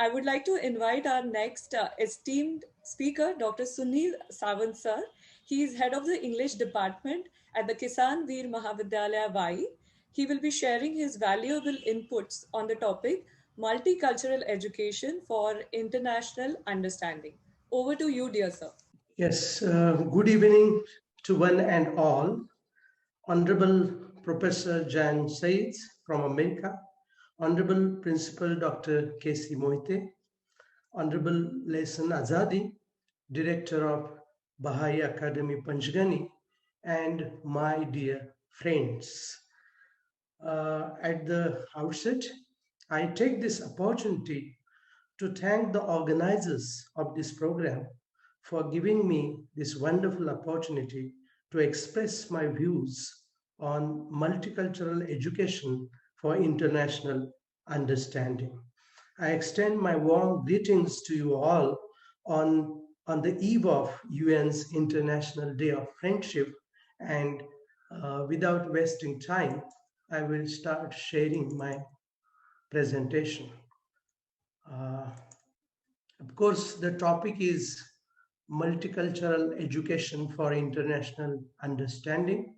I would like to invite our next esteemed speaker, Dr. Sunil Sawant sir. He is head of the English department at the Kisan Veer Mahavidyalaya Bahai. He will be sharing his valuable inputs on the topic multicultural education for international understanding. Over to you, dear sir. Yes, good evening to one and all. Honorable Professor Jan Said from America, Honorable Principal Dr. K.C. Moite, Honorable Lesan Azadi, Director of Bahai Academy Panchgani, and my dear friends. At the outset, I take this opportunity to thank the organizers of this program for giving me this wonderful opportunity to express my views on multicultural education for international understanding. I extend my warm greetings to you all on the eve of UN's International Day of Friendship, and without wasting time, I will start sharing my presentation. Uh, of course, the topic is multicultural education for international understanding.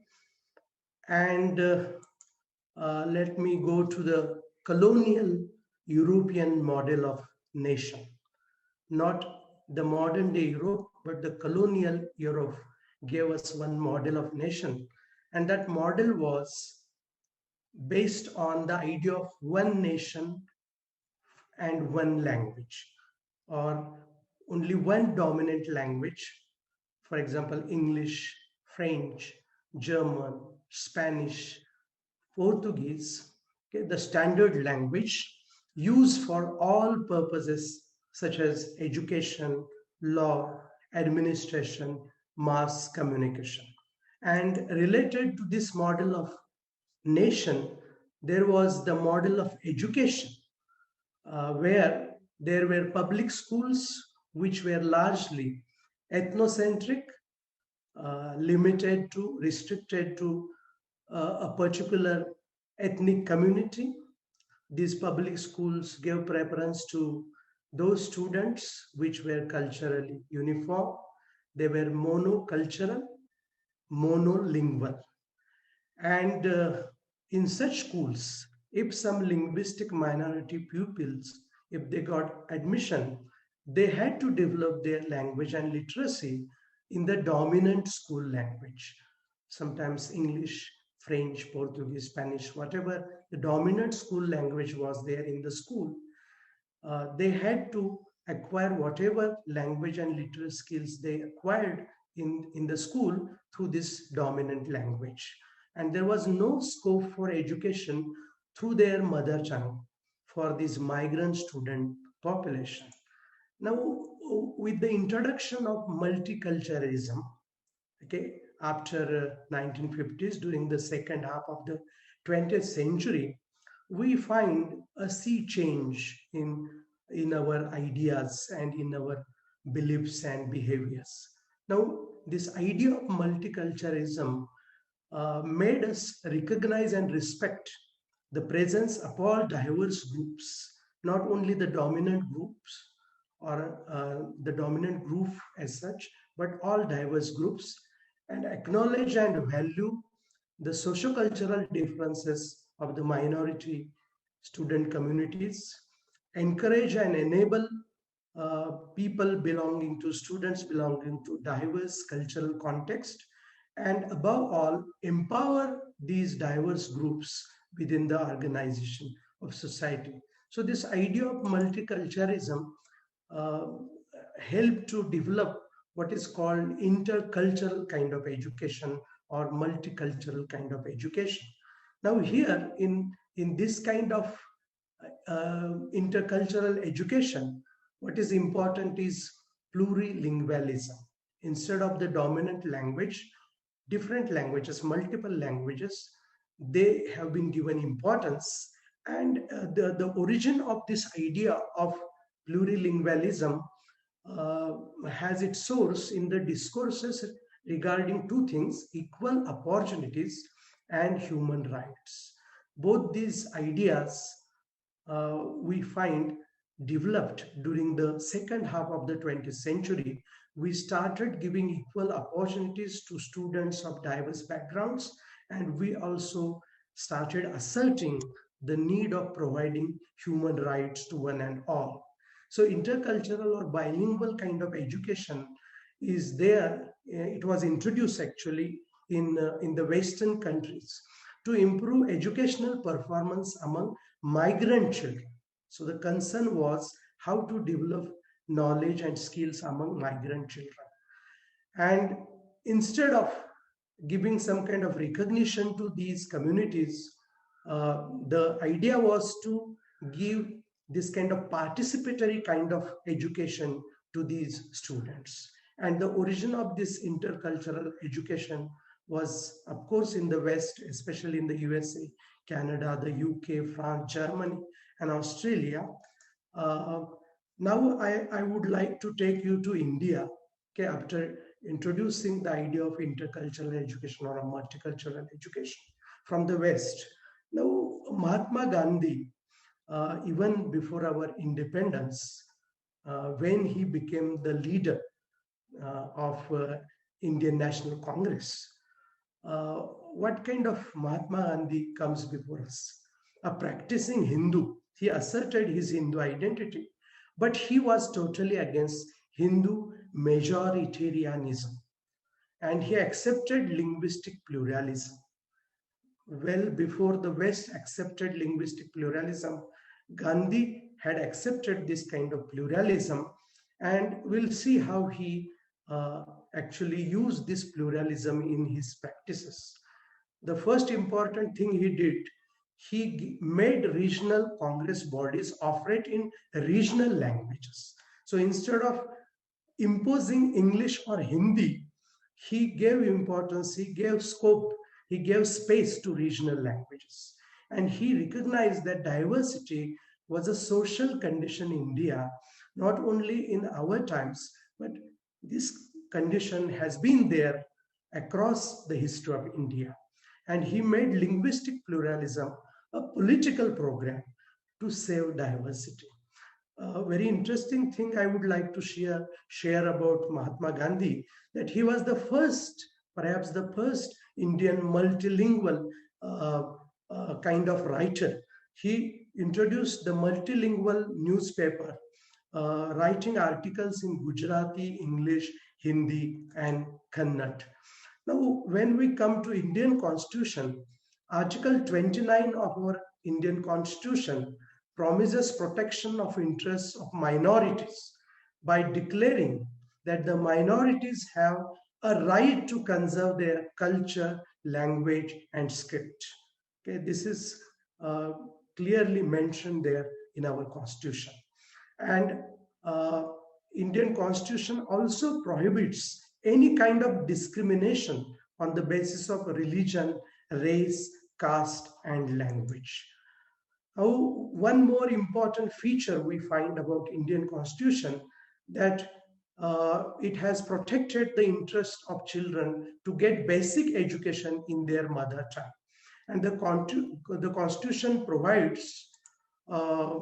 And let me go to the colonial European model of nation, not the modern day Europe, but the colonial Europe gave us one model of nation. And that model was based on the idea of one nation and one language, or only one dominant language, for example, English, French, German, Spanish, Portuguese, okay, the standard language used for all purposes such as education, law, administration, mass communication. And related to this model of nation, there was the model of education, where there were public schools which were largely ethnocentric, limited to, restricted to a particular ethnic community. These public schools gave preference to those students which were culturally uniform. They were monocultural, monolingual. And in such schools, if some linguistic minority pupils, if they got admission, they had to develop their language and literacy in the dominant school language. Sometimes English, French, Portuguese, Spanish, whatever the dominant school language was there in the school, they had to acquire whatever language and literary skills they acquired in the school through this dominant language. And there was no scope for education through their mother tongue for this migrant student population. Now, with the introduction of multiculturalism, okay, after 1950s, during the second half of the 20th century, we find a sea change in our ideas and in our beliefs and behaviors. Now, this idea of multiculturalism made us recognize and respect the presence of all diverse groups, not only the dominant groups or the dominant group as such, but all diverse groups, and acknowledge and value the sociocultural differences of the minority student communities, encourage and enable people belonging to students belonging to diverse cultural context, and above all, empower these diverse groups within the organization of society. So this idea of multiculturalism uh, helped to develop what is called intercultural kind of education or multicultural kind of education. Now here in this kind of intercultural education, what is important is plurilingualism. Instead of the dominant language, different languages, multiple languages, they have been given importance. And the origin of this idea of plurilingualism has its source in the discourses regarding two things: equal opportunities and human rights. Both these ideas we find developed during the second half of the 20th century, we started giving equal opportunities to students of diverse backgrounds, and we also started asserting the need of providing human rights to one and all. So, intercultural or bilingual kind of education is there. It was introduced actually in the Western countries to improve educational performance among migrant children. So the concern was how to develop knowledge and skills among migrant children. And instead of giving some kind of recognition to these communities, the idea was to give this kind of participatory kind of education to these students. And the origin of this intercultural education was, of course, in the West, especially in the USA, Canada, the UK, France, Germany, and Australia. Uh, Now I would like to take you to India, okay, after introducing the idea of intercultural education or a multicultural education from the West. Now, Mahatma Gandhi, even before our independence, when he became the leader of Indian National Congress, uh, what kind of Mahatma Gandhi comes before us? A practicing Hindu. He asserted his Hindu identity, but he was totally against Hindu majoritarianism, and he accepted linguistic pluralism. Well, before the West accepted linguistic pluralism, Gandhi had accepted this kind of pluralism, and we'll see how he uh, actually used this pluralism in his practices. The first important thing he did, he made regional congress bodies operate in regional languages. So instead of imposing English or Hindi, he gave importance, he gave scope, he gave space to regional languages. And he recognized that diversity was a social condition in India, not only in our times, but this condition has been there across the history of India. And he made linguistic pluralism a political program to save diversity. A very interesting thing I would like to share about Mahatma Gandhi, that he was the first, perhaps the first Indian multilingual uh, kind of writer. He introduced the multilingual newspaper, writing articles in Gujarati, English, Hindi, and Kannada. Now, when we come to Indian Constitution, Article 29 of our Indian Constitution promises protection of interests of minorities by declaring that the minorities have a right to conserve their culture, language, and script. Okay, this is uh, clearly mentioned there in our Constitution. And uh, Indian Constitution also prohibits any kind of discrimination on the basis of religion, race, caste, and language. Now, one more important feature we find about Indian Constitution, that it has protected the interest of children to get basic education in their mother tongue. And the Constitution provides uh,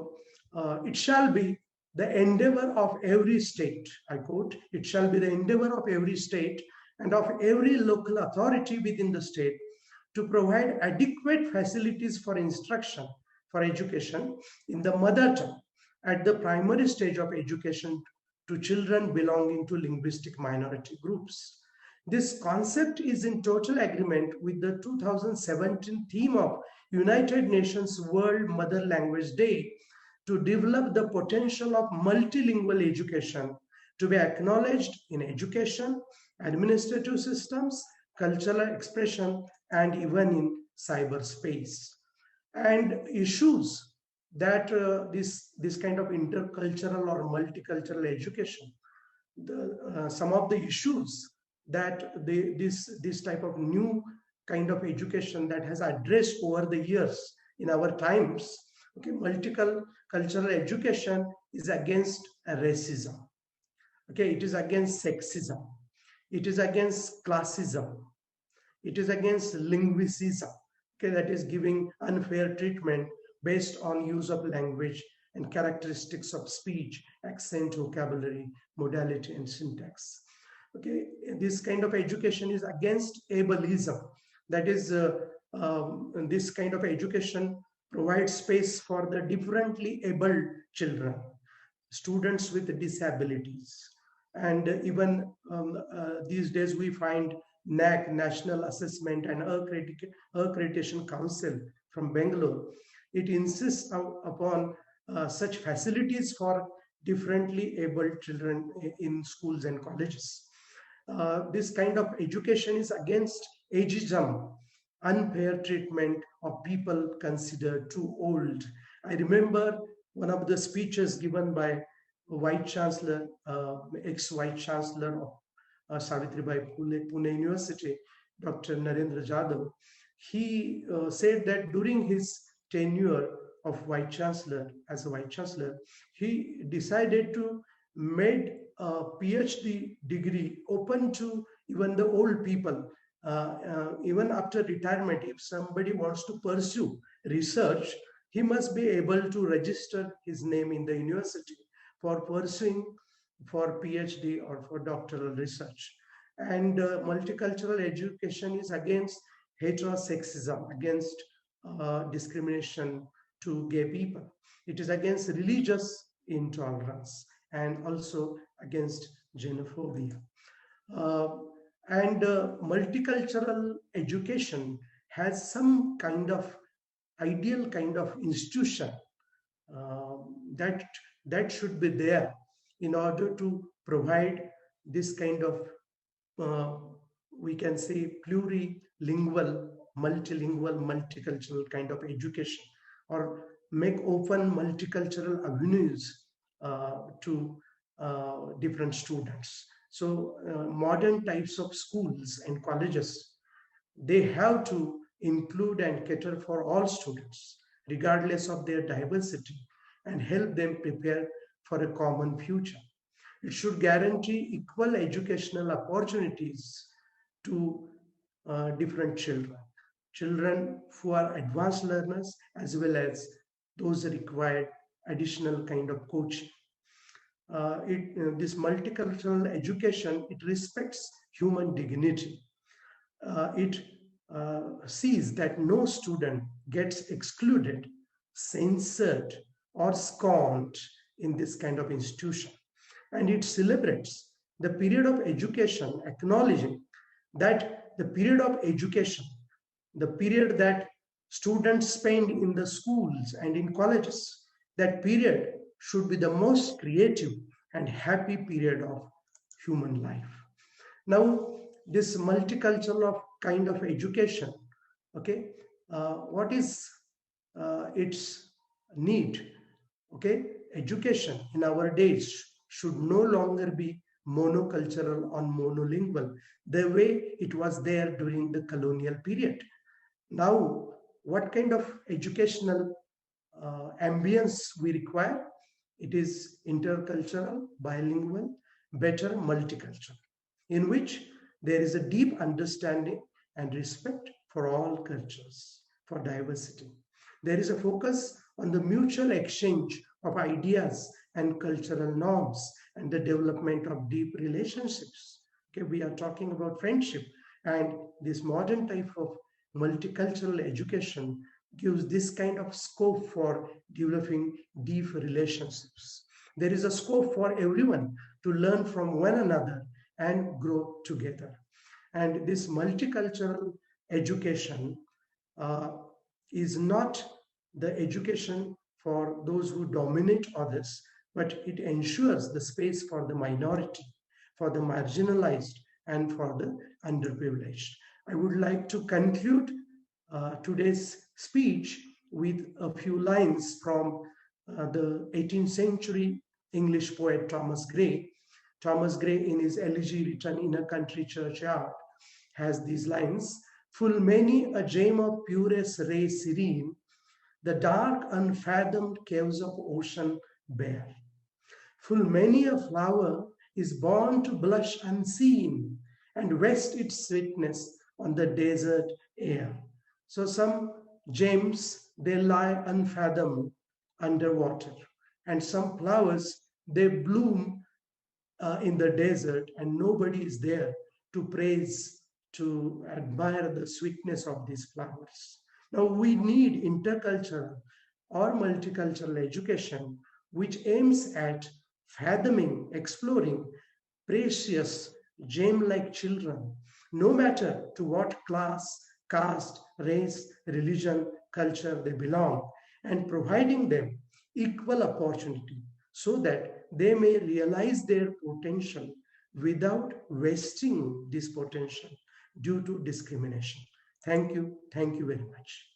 it shall be the endeavor of every state, I quote, it shall be the endeavor of every state and of every local authority within the state to provide adequate facilities for instruction, for education in the mother tongue at the primary stage of education to children belonging to linguistic minority groups. This concept is in total agreement with the 2017 theme of United Nations World Mother Language Day to develop the potential of multilingual education to be acknowledged in education, administrative systems, cultural expression, and even in cyberspace. And issues that this kind of intercultural or multicultural education, some of the issues that this type of new kind of education that has addressed over the years in our times. Okay, multicultural education is against racism. Okay, it is against sexism. It is against classism. It is against linguicism. Okay, that is giving unfair treatment based on use of language and characteristics of speech, accent, vocabulary, modality, and syntax. Okay, this kind of education is against ableism. That is, this kind of education provides space for the differently abled children, students with disabilities. And even these days we find NAC, National Assessment and Accreditation Council from Bangalore. It insists upon such facilities for differently abled children in schools and colleges. This kind of education is against ageism, unfair treatment of people considered too old. I remember one of the speeches given by Vice Chancellor, ex-Vice Chancellor of Savitribai Pune University, Dr. Narendra Jadhav. He said that during his tenure of Vice Chancellor, as a Vice Chancellor, he decided to make a PhD degree open to even the old people. Even after retirement, if somebody wants to pursue research, he must be able to register his name in the university for pursuing for PhD or for doctoral research. And multicultural education is against heterosexism, against discrimination to gay people. It is against religious intolerance and also against xenophobia. Uh, and multicultural education has some kind of ideal kind of institution uh, that that should be there in order to provide this kind of uh, we can say plurilingual, multilingual, multicultural kind of education, or make open multicultural avenues to different students. So modern types of schools and colleges, they have to include and cater for all students, regardless of their diversity, and help them prepare for a common future. It should guarantee equal educational opportunities to different children, children who are advanced learners as well as those required additional kind of coaching. This multicultural education, it respects human dignity. It sees that no student gets excluded, censored, or scorned in this kind of institution. And it celebrates the period of education, acknowledging that the period of education, the period that students spend in the schools and in colleges, that period should be the most creative and happy period of human life. Now, this multicultural of kind of education, okay, what is its need? Okay, education in our days should no longer be monocultural or monolingual the way it was there during the colonial period. Now, what kind of educational ambience we require? It is intercultural, bilingual, better multicultural, in which there is a deep understanding and respect for all cultures, for diversity. There is a focus on the mutual exchange of ideas and cultural norms and the development of deep relationships. Okay, we are talking about friendship, and this modern type of multicultural education gives this kind of scope for developing deep relationships. There is a scope for everyone to learn from one another and grow together. And this multicultural education uh, is not the education for those who dominate others, but it ensures the space for the minority, for the marginalized, and for the underprivileged. I would like to conclude today's speech with a few lines from the 18th century English poet Thomas Gray. Thomas Gray, in his elegy written in a country churchyard, has these lines: full many a gem of purest ray serene, the dark unfathomed caves of ocean bear. Full many a flower is born to blush unseen and rest its sweetness on the desert air. So some gems, they lie unfathomed underwater. And some flowers, they bloom in the desert, and nobody is there to praise, to admire the sweetness of these flowers. Now, we need intercultural or multicultural education which aims at fathoming, exploring precious gem like children, no matter to what class, caste, race, religion, culture they belong, and providing them equal opportunity so that they may realize their potential without wasting this potential due to discrimination. Thank you. Thank you very much.